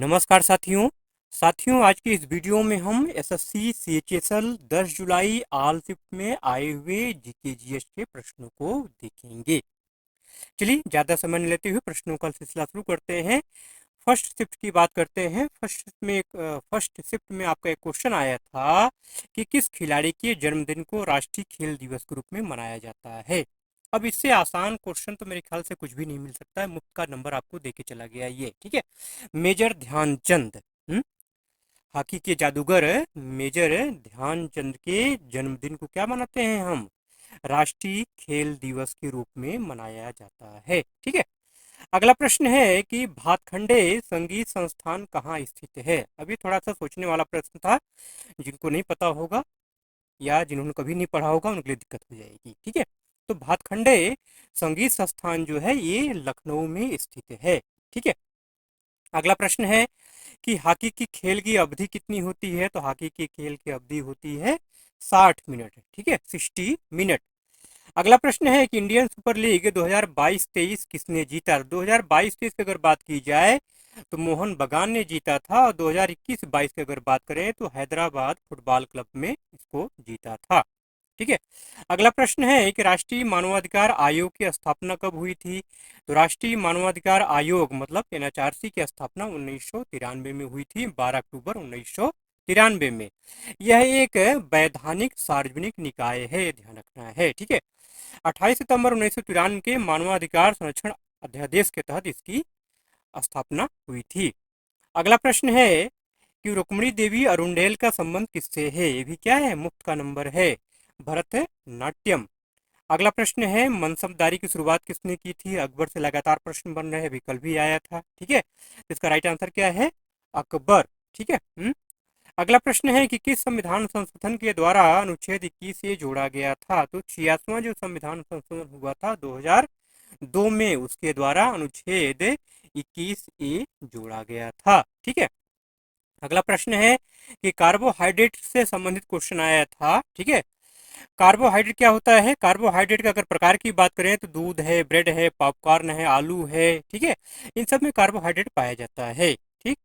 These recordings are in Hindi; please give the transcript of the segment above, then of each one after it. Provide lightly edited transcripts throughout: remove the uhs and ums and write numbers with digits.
नमस्कार साथियों आज की इस वीडियो में हम एसएससी सीएचएसएल 10 जुलाई ऑल शिफ्ट में आए हुए जीके जीएस के प्रश्नों को देखेंगे। चलिए ज़्यादा समय नहीं लेते हुए प्रश्नों का सिलसिला शुरू करते हैं। फर्स्ट शिफ्ट की बात करते हैं। फर्स्ट शिफ्ट में आपका एक क्वेश्चन आया था कि किस खिलाड़ी के जन्मदिन को राष्ट्रीय खेल दिवस के रूप में मनाया जाता है। अब इससे आसान क्वेश्चन तो मेरे ख्याल से कुछ भी नहीं मिल सकता है। मुफ्त का नंबर आपको देके चला गया ये, ठीक है। मेजर ध्यानचंद, हॉकी के जादूगर मेजर ध्यानचंद के जन्मदिन को क्या मनाते हैं हम? राष्ट्रीय खेल दिवस के रूप में मनाया जाता है, ठीक है। अगला प्रश्न है कि भातखंडे संगीत संस्थान कहाँ स्थित है। अभी थोड़ा सा सोचने वाला प्रश्न था। जिनको नहीं पता होगा या जिन्होंने कभी नहीं पढ़ा होगा उनके लिए दिक्कत हो जाएगी, ठीक है। तो भातखंडे संगीत संस्थान जो है ये लखनऊ में स्थित है, ठीक है। अगला प्रश्न है कि हॉकी की खेल की अवधि कितनी होती है। तो हॉकी की खेल की अवधि होती है 60 मिनट, ठीक है, 60 मिनट। अगला प्रश्न है कि इंडियन सुपर लीग 2022-23 किसने जीता। 2022-23 की अगर बात की जाए तो मोहन बगान ने जीता था, और 2021-22 की अगर बात करें तो हैदराबाद फुटबॉल क्लब में इसको जीता था, ठीक है। अगला प्रश्न है कि राष्ट्रीय मानवाधिकार आयोग की स्थापना कब हुई थी। तो राष्ट्रीय मानवाधिकार आयोग मतलब एनएचआरसी की स्थापना 1993 में हुई थी, 12 अक्टूबर 1993 में। यह एक वैधानिक सार्वजनिक निकाय है, ध्यान रखना है, ठीक है। 28 सितंबर 1993 के मानवाधिकार संरक्षण अध्यादेश के तहत इसकी स्थापना हुई थी। अगला प्रश्न है कि रुक्मिणी देवी अरुंडेल का संबंध किससे है। ये भी क्या है, मुफ्त का नंबर है, भरतनाट्यम। अगला प्रश्न है मनसबदारी की शुरुआत किसने की थी। अकबर से लगातार प्रश्न बन रहे हैं, अभी कल भी आया था, ठीक है। इसका राइट आंसर क्या है, अकबर, ठीक है। अगला प्रश्न है कि किस संविधान संशोधन के द्वारा अनुच्छेद 21 ए जोड़ा गया था। तो 86वां जो संविधान संशोधन हुआ था 2002 में, उसके द्वारा अनुच्छेद 21 ए जोड़ा गया था, ठीक है। अगला प्रश्न है कि कार्बोहाइड्रेट से संबंधित क्वेश्चन आया था, ठीक है। कार्बोहाइड्रेट क्या होता है। कार्बोहाइड्रेट का अगर प्रकार की बात करें तो दूध है, ब्रेड है, पॉपकॉर्न है, आलू है, ठीक है। इन सब में कार्बोहाइड्रेट पाया जाता है, ठीक।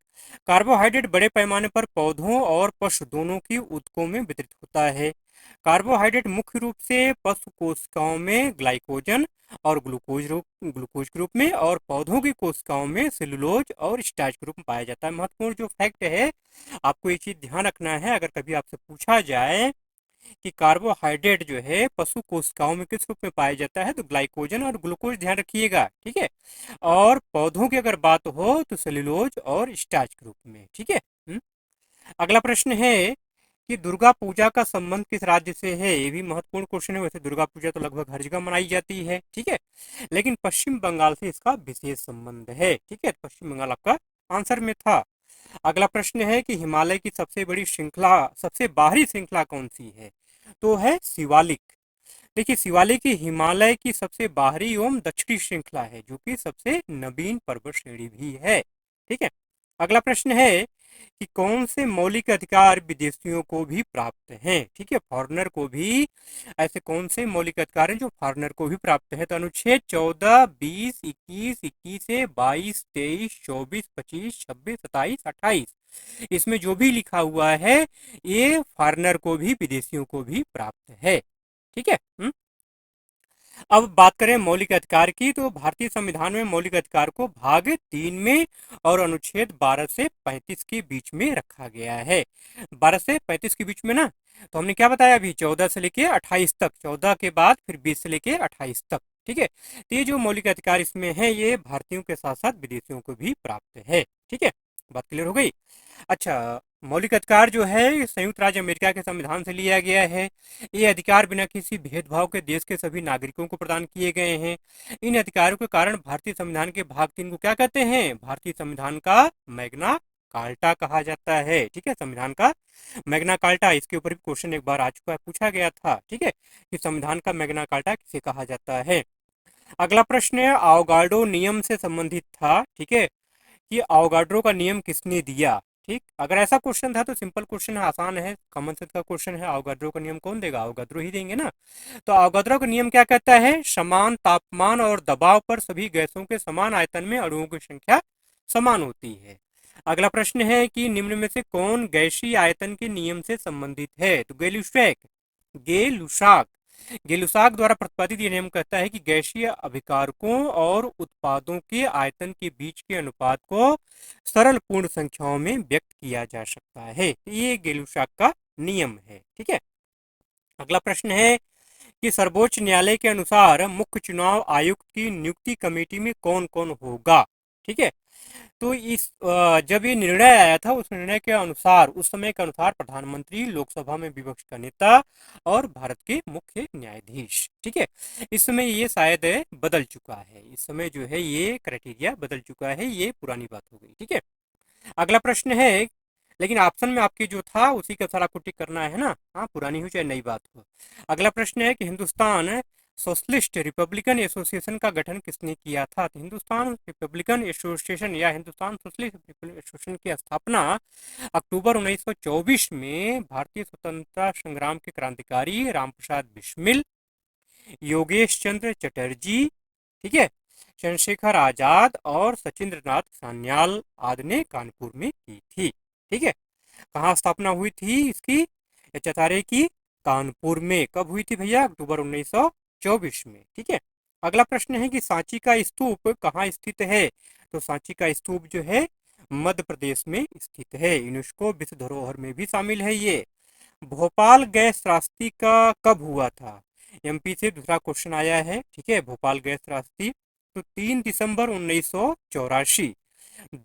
कार्बोहाइड्रेट बड़े पैमाने पर पौधों और पशु दोनों की ऊतकों में वितरित होता है। कार्बोहाइड्रेट मुख्य रूप से पशु कोशिकाओं में ग्लाइकोजन और ग्लूकोज के रूप में, और पौधों की कोशिकाओं में सेलुलोज और स्टार्च के रूप में पाया जाता है। महत्वपूर्ण जो फैक्ट है, आपको ये चीज ध्यान रखना है। अगर कभी आपसे पूछा जाए कि कार्बोहाइड्रेट जो है पशु कोशिकाओं में किस रूप में पाया जाता है, तो ग्लाइकोजन और ग्लूकोज ध्यान रखिएगा, ठीक है। और पौधों की अगर बात हो तो सेलुलोज और स्टार्च के रूप में, ठीक है। अगला प्रश्न है कि दुर्गा पूजा का संबंध किस राज्य से है। ये भी महत्वपूर्ण क्वेश्चन है। वैसे दुर्गा पूजा तो लगभग हर जगह मनाई जाती है, ठीक है, लेकिन पश्चिम बंगाल से इसका विशेष संबंध है, ठीक है। पश्चिम बंगाल आपका आंसर में था। अगला प्रश्न है कि हिमालय की सबसे बड़ी श्रृंखला, सबसे बाहरी श्रृंखला कौन सी है। तो है शिवालिक। देखिए शिवालिक हिमालय की सबसे बाहरी एवं दक्षिणी श्रृंखला है, जो कि सबसे नवीन पर्वत श्रेणी भी है, ठीक है। अगला प्रश्न है कि कौन से मौलिक अधिकार विदेशियों को भी प्राप्त हैं, ठीक है, फॉरेनर को भी। ऐसे कौन से मौलिक अधिकार हैं जो फॉरेनर को भी प्राप्त है। तो अनुच्छेद 14, 20, 21, 21 से 22, 23, 24, 25, 26, 27, 28, इसमें जो भी लिखा हुआ है ये फॉरेनर को भी विदेशियों को भी प्राप्त है, ठीक है। अब बात करें मौलिक अधिकार की, तो भारतीय संविधान में मौलिक अधिकार को भाग 3 में और अनुच्छेद 12 से 35 के बीच में रखा गया है। 12 से 35 के बीच में ना, तो हमने क्या बताया अभी, 14 से लेके 28 तक, 14 के बाद फिर 20 से लेके 28 तक, ठीक है। तो ये जो मौलिक अधिकार इसमें है ये भारतीयों के साथ साथ विदेशियों को भी प्राप्त है, ठीक है। बात क्लियर हो गई। अच्छा, मौलिक अधिकार जो है संयुक्त राज्य अमेरिका के संविधान से लिया गया है। ये अधिकार बिना किसी भेदभाव के देश के सभी नागरिकों को प्रदान किए गए हैं। इन अधिकारों के कारण भारतीय संविधान के भाग 3 को क्या कहते हैं, भारतीय संविधान का मैग्ना कार्टा कहा जाता है, ठीक है। संविधान का मैग्ना कार्टा, इसके ऊपर भी क्वेश्चन एक बार आ चुका है, पूछा गया था, ठीक है, कि संविधान का मैग्ना कार्टा किसे कहा जाता है। अगला प्रश्न है आवगाडो नियम से संबंधित था, ठीक है, कि आवगाड्रो का नियम किसने दिया। ठीक, अगर ऐसा क्वेश्चन था तो सिंपल क्वेश्चन है, आसान है, कॉमन सेंस का क्वेश्चन है। आवगाड्रो का नियम कौन देगा, आवगाड्रो ही देंगे ना। तो आवगाड्रो का नियम क्या कहता है, समान तापमान और दबाव पर सभी गैसों के समान आयतन में अणुओं की संख्या समान होती है। अगला प्रश्न है कि निम्न में से कौन गैसीय आयतन के नियम से संबंधित है? तो गेलुसाक गेलुसाक द्वारा प्रतिपादित यह नियम कहता है कि गैसीय अभिकारकों और उत्पादों के आयतन के बीच के अनुपात को सरल पूर्ण संख्याओं में व्यक्त किया जा सकता है। ये गेलुसाक का नियम है। ठीक है। अगला प्रश्न है कि सर्वोच्च न्यायालय के अनुसार मुख्य चुनाव आयुक्त की नियुक्ति कमेटी में कौन कौन होगा? ठीक है। तो जब ये निर्णय आया था, उस निर्णय के अनुसार, उस समय के अनुसार प्रधानमंत्री, लोकसभा में विपक्ष का नेता और भारत के मुख्य न्यायाधीश। ठीक है। इस समय ये शायद बदल चुका है, इस समय जो है ये क्राइटेरिया बदल चुका है, ये पुरानी बात हो गई। ठीक है। अगला प्रश्न है, लेकिन ऑप्शन में आपके जो था उसी के अनुसार आपको टिक करना है ना। हाँ, पुरानी हो चाहे नई बात हो। अगला प्रश्न है कि हिंदुस्तान सोशलिस्ट रिपब्लिकन एसोसिएशन का गठन किसने किया था? तो हिंदुस्तान रिपब्लिकन एसोसिएशन या हिंदुस्तान सोशलिस्ट एसोसिएशन की स्थापना अक्टूबर 1924 में भारतीय स्वतंत्रता संग्राम के क्रांतिकारी रामप्रसाद बिस्मिल, योगेश चंद्र चटर्जी, ठीक है, चंद्रशेखर आजाद और सचिंद्र नाथ सान्याल आदि ने कानपुर में की थी। ठीक है। कहाँ स्थापना हुई थी इसकी? चतारे की कानपुर में। कब हुई थी भैया? अक्टूबर 1924 में। ठीक है। अगला प्रश्न है कि सांची का स्तूप कहाँ स्थित है? तो सांची का स्तूप जो है मध्य प्रदेश में स्थित है, यूनेस्को विश्व धरोहर में भी शामिल है ये। भोपाल गैस त्रासदी का कब हुआ था? एमपी से दूसरा क्वेश्चन आया है। ठीक है। भोपाल गैस त्रासदी तो 3 दिसंबर 1984,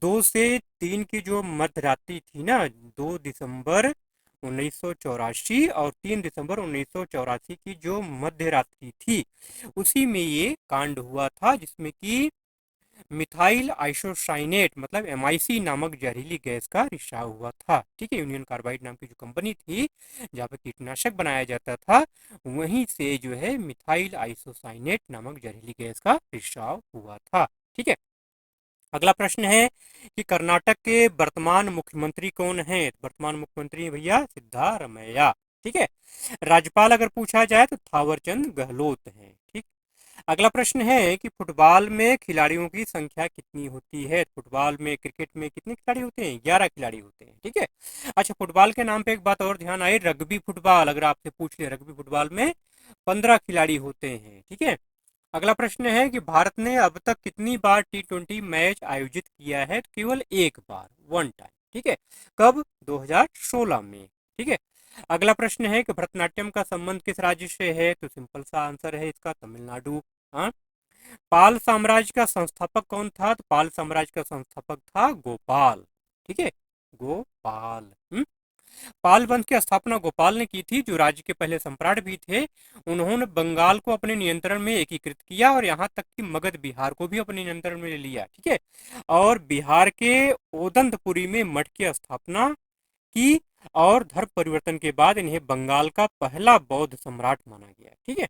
2 से 3 की जो मध्य रात्रि थी ना, 2 दिसंबर 1984 और 3 दिसंबर 1984 की जो मध्य रात्रि थी, उसी में ये कांड हुआ था, जिसमें कि मिथाइल आइसोसाइनेट मतलब MIC नामक जहरीली गैस का रिसाव हुआ था। ठीक है। यूनियन कार्बाइड नाम की जो कंपनी थी जहाँ पे कीटनाशक बनाया जाता था, वहीं से जो है मिथाइल आइसोसाइनेट नामक जहरीली गैस का रिसाव हुआ था। ठीक है। अगला प्रश्न है कि कर्नाटक के वर्तमान मुख्यमंत्री कौन है? वर्तमान मुख्यमंत्री भैया सिद्धारमैया। ठीक है। राज्यपाल अगर पूछा जाए तो थावरचंद गहलोत है। ठीक। अगला प्रश्न है कि फुटबॉल में खिलाड़ियों की संख्या कितनी होती है? फुटबॉल में, क्रिकेट में कितने खिलाड़ी होते हैं? 11 खिलाड़ी होते हैं। ठीक है। अच्छा, फुटबॉल के नाम पे एक बात और ध्यान आई, रग्बी फुटबॉल अगर आपसे पूछ ले, रग्बी फुटबॉल में 15 खिलाड़ी होते हैं। ठीक है। अगला प्रश्न है कि भारत ने अब तक कितनी बार T20 मैच आयोजित किया है? तो केवल एक बार, 1 टाइम। ठीक है। कब? 2016 में। ठीक है। अगला प्रश्न है कि भरतनाट्यम का संबंध किस राज्य से है? तो सिंपल सा आंसर है इसका, तमिलनाडु। हाँ। पाल साम्राज्य का संस्थापक कौन था? तो पाल साम्राज्य का संस्थापक था गोपाल। ठीक है। गोपाल। पाल वंश की स्थापना गोपाल ने की थी, जो राज्य के पहले सम्राट भी थे। उन्होंने बंगाल को अपने नियंत्रण में एकीकृत किया और यहाँ तक कि मगध बिहार को भी अपने नियंत्रण में ले लिया। ठीक है। और बिहार के ओदंतपुरी में मठ की स्थापना की और धर्म परिवर्तन के बाद इन्हें बंगाल का पहला बौद्ध सम्राट माना गया। ठीक है।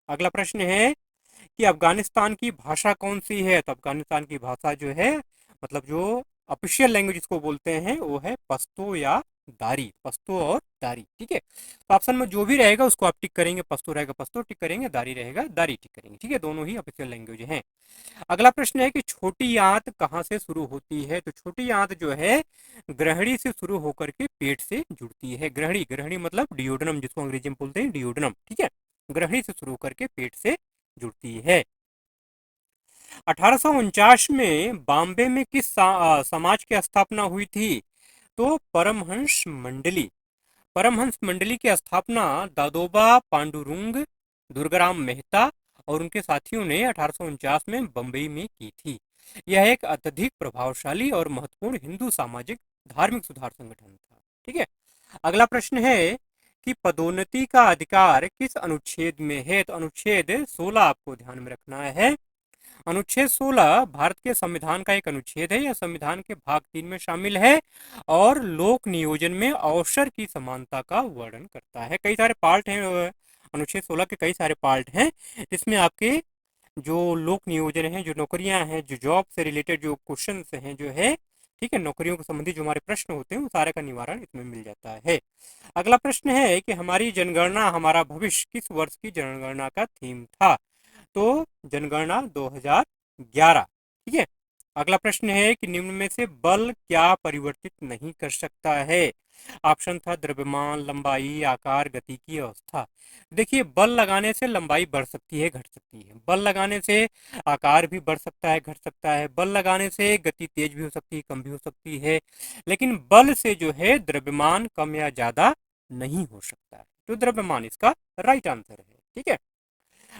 अगला प्रश्न है कि अफगानिस्तान की भाषा कौन सी है? तो अफगानिस्तान की भाषा जो है, मतलब जो ऑफिशियल लैंग्वेज इसको बोलते हैं, वो है पश्तो या दारी। पश्तो और दारी। ठीक है। तो ऑप्शन में जो भी रहेगा उसको आप टिक करेंगे। पश्तो रहेगा पश्तो टिक करेंगे, दारी रहेगा दारी टिक करेंगे। ठीक है। दोनों ही ऑफिशियल लैंग्वेज हैं। अगला प्रश्न है कि छोटी आंत कहाँ से शुरू होती है? तो छोटी आंत जो है ग्रहणी से शुरू होकर के पेट से जुड़ती है। ग्रहणी, ग्रहणी मतलब डियोडनम, जिसको अंग्रेजी में बोलते हैं डियोडनम। ठीक है। ग्रहणी से शुरू होकर के पेट से जुड़ती है। 1849 में बॉम्बे में किस समाज की स्थापना हुई थी? तो परमहंस मंडली। परमहंस मंडली की स्थापना दादोबा पांडुरंग, दुर्गाराम मेहता और उनके साथियों ने 1849 में बंबई में की थी। यह एक अत्यधिक प्रभावशाली और महत्वपूर्ण हिंदू सामाजिक धार्मिक सुधार संगठन था। ठीक है। अगला प्रश्न है कि पदोन्नति का अधिकार किस अनुच्छेद में है? तो अनुच्छेद 16 आपको ध्यान में रखना है। अनुच्छेद 16 भारत के संविधान का एक अनुच्छेद है। यह संविधान के भाग 3 में शामिल है और लोक नियोजन में अवसर की समानता का वर्णन करता है। कई सारे पार्ट हैं अनुच्छेद 16 के, कई सारे पार्ट हैं जिसमें आपके जो लोक नियोजन है, जो नौकरियां हैं, जो जॉब से रिलेटेड जो क्वेश्चन हैं जो है, ठीक है, नौकरियों के संबंधित जो हमारे प्रश्न होते हैं, वो सारे का निवारण इसमें मिल जाता है। अगला प्रश्न है कि हमारी जनगणना हमारा भविष्य किस वर्ष की जनगणना का थीम था? तो जनगणना 2011। ठीक है। अगला प्रश्न है कि निम्न में से बल क्या परिवर्तित नहीं कर सकता है। ऑप्शन था द्रव्यमान, लंबाई, आकार, गति की अवस्था। देखिए, बल लगाने से लंबाई बढ़ सकती है, घट सकती है। बल लगाने से आकार भी बढ़ सकता है, घट सकता है। बल लगाने से गति तेज भी हो सकती है, कम भी हो सकती है। लेकिन बल से जो है द्रव्यमान कम या ज्यादा नहीं हो सकता है। तो द्रव्यमान इसका राइट आंसर है। ठीक है।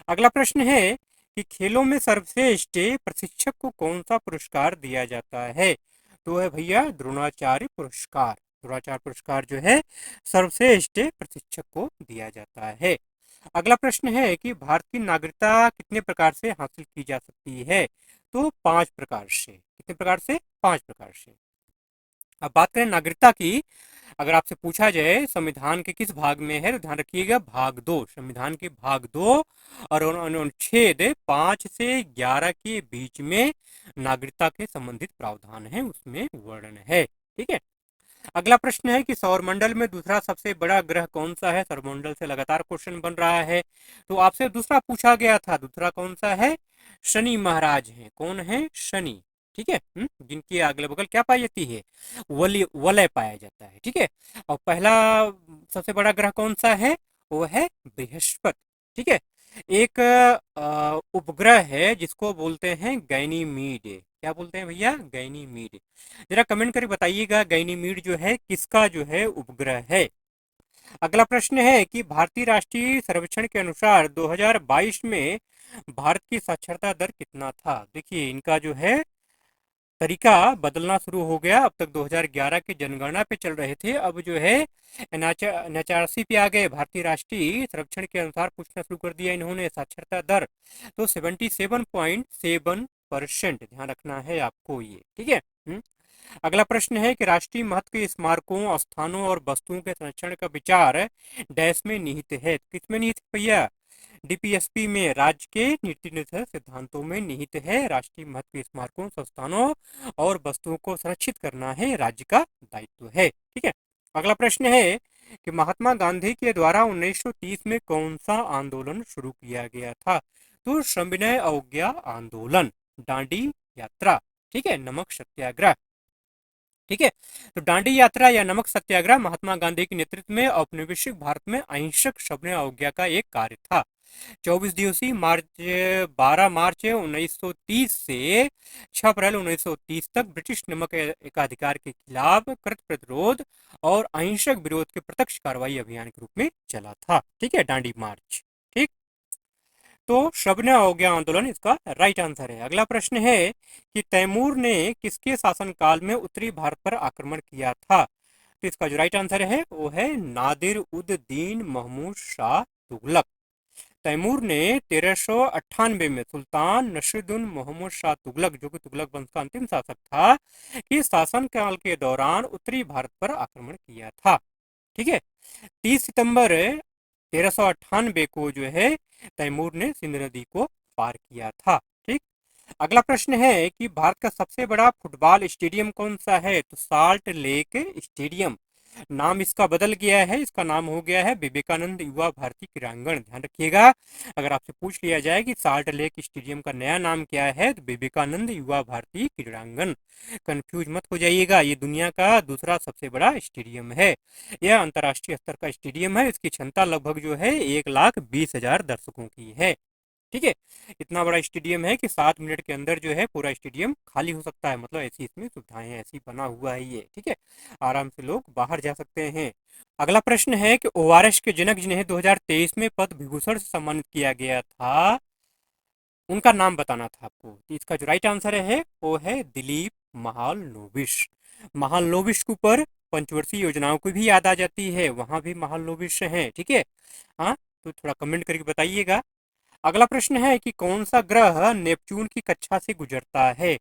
अगला प्रश्न है कि खेलों में सर्वश्रेष्ठ प्रशिक्षक को कौन सा पुरस्कार दिया जाता है। तो है भैया द्रोणाचार्य पुरस्कार। द्रोणाचार्य पुरस्कार जो है सर्वश्रेष्ठ प्रशिक्षक को दिया जाता है। अगला प्रश्न है कि भारत की नागरिकता कितने प्रकार से हासिल की जा सकती है। तो 5 प्रकार से। कितने प्रकार से? 5 प्रकार से। अब बात करें नागरिकता की, अगर आपसे पूछा जाए संविधान के किस भाग में है, तो ध्यान रखिएगा भाग 2। संविधान के भाग 2 और अनुच्छेद 5 से 11 के बीच में नागरिकता के संबंधित प्रावधान है, उसमें वर्णन है। ठीक है। अगला प्रश्न है कि सौरमंडल में दूसरा सबसे बड़ा ग्रह कौन सा है। सौरमंडल से लगातार क्वेश्चन बन रहा है, तो आपसे दूसरा पूछा गया था, दूसरा कौन सा है? शनि महाराज है। कौन है? शनि। ठीक है। जिनकी अगल बगल क्या पाई जाती है? वलय पाया जाता है। ठीक है। और पहला सबसे बड़ा ग्रह कौन सा है? वो है बृहस्पति। ठीक है। एक उपग्रह है जिसको बोलते हैं गैनीमीड। क्या बोलते हैं भैया? गैनीमीड। जरा कमेंट करके बताइएगा गैनीमीड जो है किसका जो है उपग्रह है। अगला प्रश्न है कि भारतीय राष्ट्रीय सर्वेक्षण के अनुसार 2022 में भारत की साक्षरता दर कितना था। देखिए, इनका जो है तरीका बदलना शुरू हो गया। अब तक 2011 की जनगणना पे चल रहे थे, अब जो है एनएचआरसी पे आ गए। भारतीय राष्ट्रीय सर्वेक्षण के अनुसार पूछना शुरू कर दिया इन्होंने साक्षरता दर। तो 77.7%। ध्यान रखना है आपको ये। ठीक है। अगला प्रश्न है कि राष्ट्रीय महत्व के स्मारकों, स्थानों और वस्तुओं के संरक्षण का विचार डैश में निहित है। किसमें निहित है भैया? डीपीएसपी में, राज्य के नीति निर्धारण सिद्धांतों में निहित है। राष्ट्रीय महत्व के स्मारकों, संस्थानों और वस्तुओं को संरक्षित करना है राज्य का दायित्व है। ठीक है। अगला प्रश्न है कि महात्मा गांधी के द्वारा 1930 में कौन सा आंदोलन शुरू किया गया था। तो सविनय अवज्ञा आंदोलन, दांडी यात्रा। ठीक है। नमक सत्याग्रह। ठीक है। तो दांडी यात्रा या नमक सत्याग्रह महात्मा गांधी के नेतृत्व में औपनिवेशिक भारत में अहिंसक सविनय अवज्ञा का एक कार्य था। 24 दिवसीय मार्च 12 मार्च 1930 से 6 अप्रैल 1930 तक ब्रिटिश नमक एकाधिकार के खिलाफ कृत प्रतिरोध और अहिंसक विरोध के प्रत्यक्ष कार्रवाई अभियान के रूप में चला था। ठीक है। दांडी मार्च। ठीक। तो सविनय अवज्ञा आंदोलन इसका राइट आंसर है। अगला प्रश्न है कि तैमूर ने किसके शासनकाल में उत्तरी भारत पर आक्रमण किया था। तो इसका जो राइट आंसर है वो है नादिर उद दीन महमूद शाह तुगलक। तैमूर ने 1398 में सुल्तान नसरुद्दीन मोहम्मद शाह तुगलक, जो कि तुगलक वंश का अंतिम शासक था, कि शासनकाल के दौरान उत्तरी भारत पर आक्रमण किया था। ठीक है। 30 सितंबर 1398 को जो है तैमूर ने सिंध नदी को पार किया था। ठीक। अगला प्रश्न है कि भारत का सबसे बड़ा फुटबॉल स्टेडियम कौन सा है। तो साल्ट लेक स्टेडियम। नाम इसका बदल गया है, इसका नाम हो गया है विवेकानंद युवा भारती क्रीड़ांगण। ध्यान रखिएगा, अगर आपसे पूछ लिया जाए कि साल्ट लेक स्टेडियम का नया नाम क्या है, तो विवेकानंद युवा भारती क्रीड़ांगण। कंफ्यूज मत हो जाइएगा, ये दुनिया का दूसरा सबसे बड़ा स्टेडियम है। यह अंतर्राष्ट्रीय स्तर का स्टेडियम है। इसकी क्षमता लगभग जो है 1,20,000 दर्शकों की है। ठीक है। इतना बड़ा स्टेडियम है कि 7 मिनट के अंदर जो है पूरा स्टेडियम खाली हो सकता है। मतलब ऐसी इसमें सुविधाएं हैं, ऐसी बना हुआ है ये। ठीक है। आराम से लोग बाहर जा सकते हैं। अगला प्रश्न है कि ओआरएस के जनक जिन्हें 2023 में पद्म विभूषण से सम्मानित किया गया था, उनका नाम बताना था आपको। तो इसका जो राइट आंसर है वो है दिलीप महालनोबिस। महालनोबिस के ऊपर पंचवर्षीय योजनाओं की भी याद आ जाती है, वहां भी महालनोबिस है। ठीक है। हाँ, तो थोड़ा कमेंट करके बताइएगा। अगला प्रश्न है कि कौन सा ग्रह नेपच्यून की कक्षा से गुजरता है।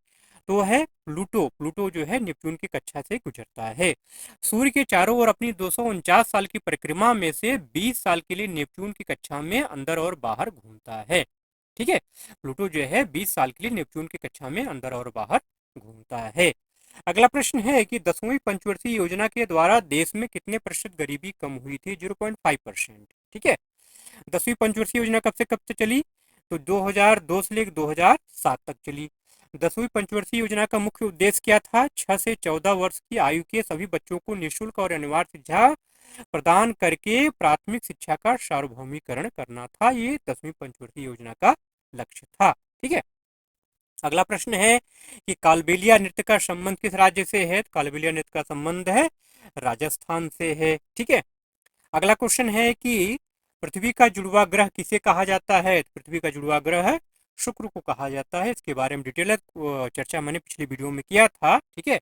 तो है प्लूटो। प्लूटो जो है नेपच्यून की कक्षा से गुजरता है। सूर्य के चारों ओर अपनी 249 साल की परिक्रमा में से 20 साल के लिए नेपच्यून की कक्षा में अंदर और बाहर घूमता है। ठीक है। प्लूटो जो है 20 साल के लिए नेपच्यून की कक्षा में अंदर और बाहर घूमता है। अगला प्रश्न है कि 10वीं पंचवर्षीय योजना के द्वारा देश में कितने प्रतिशत गरीबी कम हुई थी। 0.5%। ठीक है। 10वीं पंचवर्षीय योजना कब से कब तक चली? तो 2002 से लेकर 2007 तक चली। 10वीं पंचवर्षीय योजना का मुख्य उद्देश्य क्या था? 6 से 14 वर्ष की आयु के सभी बच्चों को निःशुल्क और अनिवार्य शिक्षा प्रदान करके प्राथमिक शिक्षा का सार्वभौमिकरण करना था। ये 10वीं पंचवर्षीय योजना का लक्ष्य था। ठीक है। अगला प्रश्न है कि कालबेलिया नृत्य का संबंध किस राज्य से है? कालबेलिया नृत्य का संबंध है राजस्थान से है। ठीक है। अगला क्वेश्चन है कि पृथ्वी का जुड़वा ग्रह किसे कहा जाता है? पृथ्वी का जुड़वा ग्रह शुक्र को कहा जाता है। इसके बारे में डिटेल चर्चा मैंने पिछली वीडियो में किया था। ठीक है।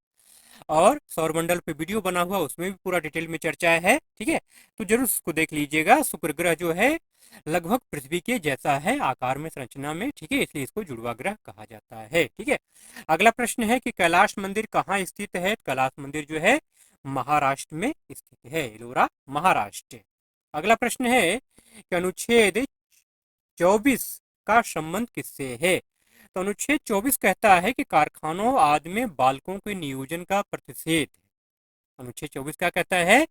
और सौरमंडल पे वीडियो बना हुआ, उसमें भी पूरा डिटेल में चर्चा है। ठीक है। तो जरूर उसको देख लीजिएगा। शुक्र ग्रह जो है लगभग पृथ्वी के जैसा है आकार में, संरचना में। ठीक है। इसलिए इसको जुड़वा ग्रह कहा जाता है। ठीक है। अगला प्रश्न है कि कैलाश मंदिर कहाँ स्थित है? कैलाश मंदिर जो है महाराष्ट्र में स्थित है, एलोरा महाराष्ट्र। अगला प्रश्न है कि अनुच्छेद 24 का संबंध किससे है? तो अनुच्छेद 24 कहता है कि कारखानों आदि में बालकों के नियोजन का प्रतिषेध। अनुच्छेद 24 क्या कहता है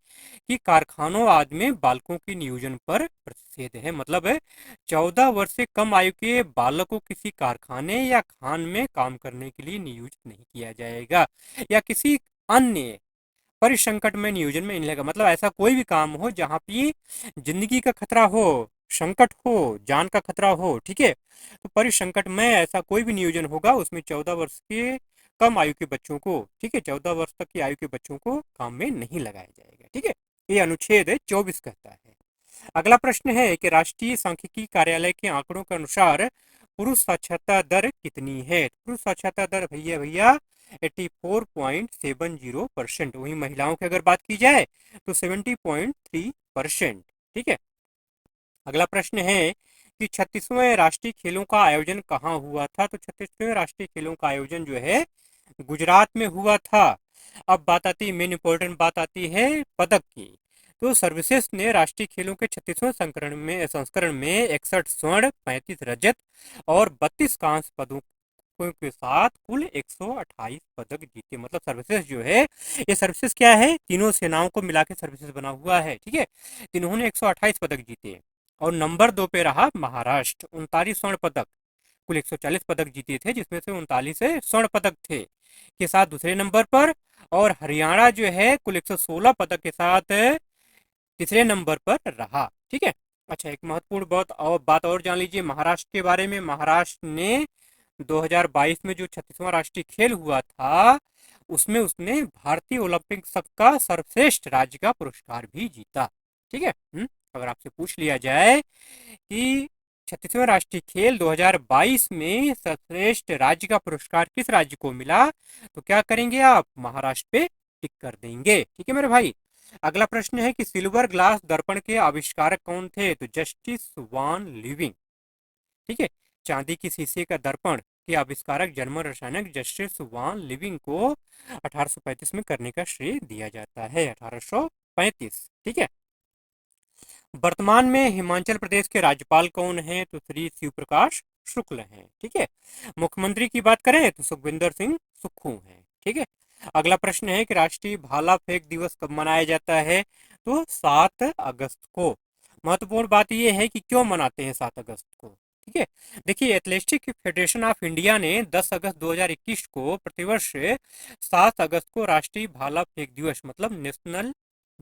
कि कारखानों आदि में बालकों के नियोजन पर प्रतिषेध है। मतलब 14 वर्ष से कम आयु के बालक को किसी कारखाने या खान में काम करने के लिए नियोजित नहीं किया जाएगा, या किसी अन्य परिसंकट में नियोजन में नहीं लगेगा। मतलब ऐसा कोई भी काम हो जहाँ पे जिंदगी का खतरा हो, संकट हो, जान का खतरा हो। ठीक है। तो परिसंकट में ऐसा कोई भी नियोजन होगा, उसमें 14 वर्ष के कम आयु के बच्चों को, ठीक है, 14 वर्ष तक की आयु के बच्चों को काम में नहीं लगाया जाएगा। ठीक है। ये अनुच्छेद 24 कहता है। अगला प्रश्न है कि राष्ट्रीय सांख्यिकी कार्यालय के आंकड़ों के अनुसार पुरुष साक्षरता दर कितनी है? पुरुष साक्षरता दर भैया भैया 84.70%। वहीं महिलाओं की अगर बात की जाए तो 70.3%। ठीक है। अगला प्रश्न है कि 36वें राष्ट्रीय खेलों का आयोजन कहाँ हुआ था? तो 36वें राष्ट्रीय खेलों का आयोजन जो है गुजरात में हुआ था। अब बात आती है, मेन इंपॉर्टेंट बात आती है पदक की। तो सर्विसेज ने राष्ट्रीय खेलों के 36वें संस्करण में 61 स्वर्ण, 35 रजत और 32 कांस्य पदकों के साथ कुल 128 पदक जीते। मतलब सर्विसेज जो है, ये सर्विसेज क्या है? तीनों सेनाओं को मिला के सर्विसेज बना हुआ है। ठीक है। इन्होंने 128 पदक जीते। और नंबर 2 पे रहा महाराष्ट्र, 39 स्वर्ण पदक, कुल 140 पदक जीते थे, जिसमें से 39 स्वर्ण पदक थे, के साथ दूसरे नंबर पर। और हरियाणा जो है कुल 116 पदक के साथ तीसरे नंबर पर रहा। ठीक है। अच्छा, एक महत्वपूर्ण बात और जान लीजिए महाराष्ट्र के बारे में। महाराष्ट्र ने 2022 में जो 36वां राष्ट्रीय खेल हुआ था, उसमें उसने भारतीय ओलंपिक संघ का सर्वश्रेष्ठ राज्य का पुरस्कार भी जीता। ठीक है। अगर आपसे पूछ लिया जाए कि 36वें राष्ट्रीय खेल 2022 में सर्वश्रेष्ठ राज्य का पुरस्कार किस राज्य को मिला, तो क्या करेंगे आप? महाराष्ट्र पे टिक कर देंगे। ठीक है मेरे भाई। अगला प्रश्न है कि सिल्वर ग्लास दर्पण के आविष्कारक कौन थे? तो जस्टिस वान लिविंग। ठीक है। चांदी की शीशे का दर्पण के आविष्कारक जर्मन रसायनज्ञ जस्टिस वान लिविंग को 1835 में करने का श्रेय दिया जाता है। 1835। ठीक है। वर्तमान में हिमाचल प्रदेश के राज्यपाल कौन है? तो श्री शिव प्रकाश शुक्ल हैं। ठीक है। मुख्यमंत्री की बात करें तो सुखविंदर सिंह सुक्खू हैं। ठीक है। अगला प्रश्न है कि राष्ट्रीय भाला फेंक दिवस कब मनाया जाता है? तो 7 अगस्त को। महत्वपूर्ण बात यह है कि क्यों मनाते हैं 7 अगस्त को। ठीक है। देखिए, एथलेटिक फेडरेशन ऑफ इंडिया ने 10 अगस्त 2021 को प्रतिवर्ष 7 अगस्त को राष्ट्रीय भाला फेंक दिवस मतलब नेशनल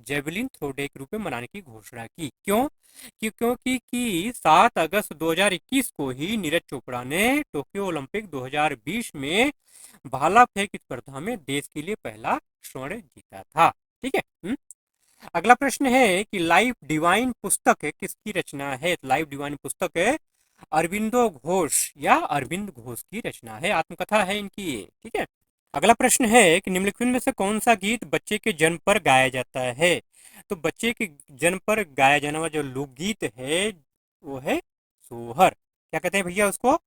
जेवलिन थ्रो डे के रूप में मनाने की घोषणा की। क्यों? क्योंकि 7 अगस्त 2021 को ही नीरज चोपड़ा ने टोक्यो ओलंपिक 2020 में भाला फेंक स्पर्धा में देश के लिए पहला स्वर्ण जीता था। ठीक है। अगला प्रश्न है कि लाइफ डिवाइन पुस्तक किसकी रचना है? लाइफ डिवाइन पुस्तक है अरविंदो घोष या अरविंद घोष की रचना है। आत्मकथा है इनकी। ठीक है। अगला प्रश्न है कि निम्नलिखित में से कौन सा गीत बच्चे के जन्म पर गाया जाता है? तो बच्चे के जन्म पर गाया जाने वाला जो लोकगीत है वो है सोहर। क्या कहते हैं भैया उसको?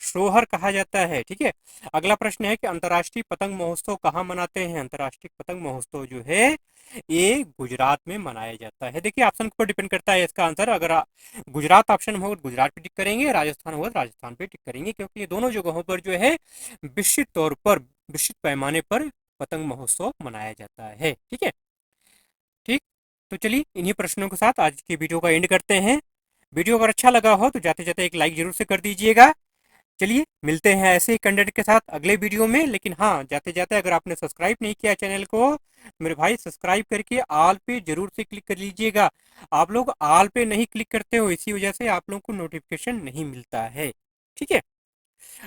सोहर कहा जाता है। ठीक है। अगला प्रश्न है कि अंतर्राष्ट्रीय पतंग महोत्सव कहाँ मनाते हैं? अंतर्राष्ट्रीय पतंग महोत्सव जो है ये गुजरात में मनाया जाता है। देखिए, ऑप्शन पर डिपेंड करता है इसका आंसर। अगर गुजरात ऑप्शन होगा तो गुजरात पे टिक करेंगे, राजस्थान होगा तो राजस्थान पे टिक करेंगे, क्योंकि ये दोनों जगहों पर जो है विश्वित तौर पर, विश्वित पैमाने पर पतंग महोत्सव मनाया जाता है। ठीक है। ठीक। तो चलिए, इन्हीं प्रश्नों के साथ आज की वीडियो का एंड करते हैं। वीडियो अगर अच्छा लगा हो तो जाते जाते एक लाइक जरूर से कर दीजिएगा। चलिए मिलते हैं ऐसे ही कंटेंट के साथ अगले वीडियो में। लेकिन हाँ, जाते जाते अगर आपने सब्सक्राइब नहीं किया चैनल को, मेरे भाई सब्सक्राइब करके ऑल पे जरूर से क्लिक कर लीजिएगा। आप लोग ऑल पे नहीं क्लिक करते हो, इसी वजह से आप लोगों को नोटिफिकेशन नहीं मिलता है। ठीक है,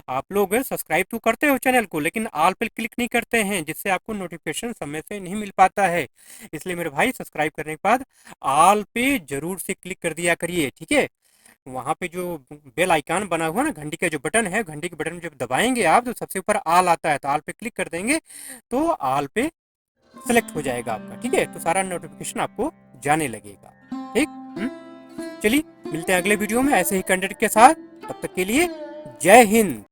आप लोग सब्सक्राइब तो करते हो चैनल को, लेकिन ऑल पे क्लिक नहीं करते हैं, जिससे आपको नोटिफिकेशन समय से नहीं मिल पाता है। इसलिए मेरे भाई सब्सक्राइब करने के बाद ऑल पे जरूर से क्लिक कर दिया करिए। ठीक है, वहाँ पे जो बेल आइकन बना हुआ ना, घंटी का जो बटन है, घंटी के बटन जब दबाएंगे आप तो सबसे ऊपर ऑल आता है, तो ऑल पे क्लिक कर देंगे तो ऑल पे सेलेक्ट हो जाएगा आपका। ठीक है, तो सारा नोटिफिकेशन आपको जाने लगेगा। ठीक। चलिए मिलते हैं अगले वीडियो में ऐसे ही कंटेंट के साथ। तब तक के लिए जय हिंद।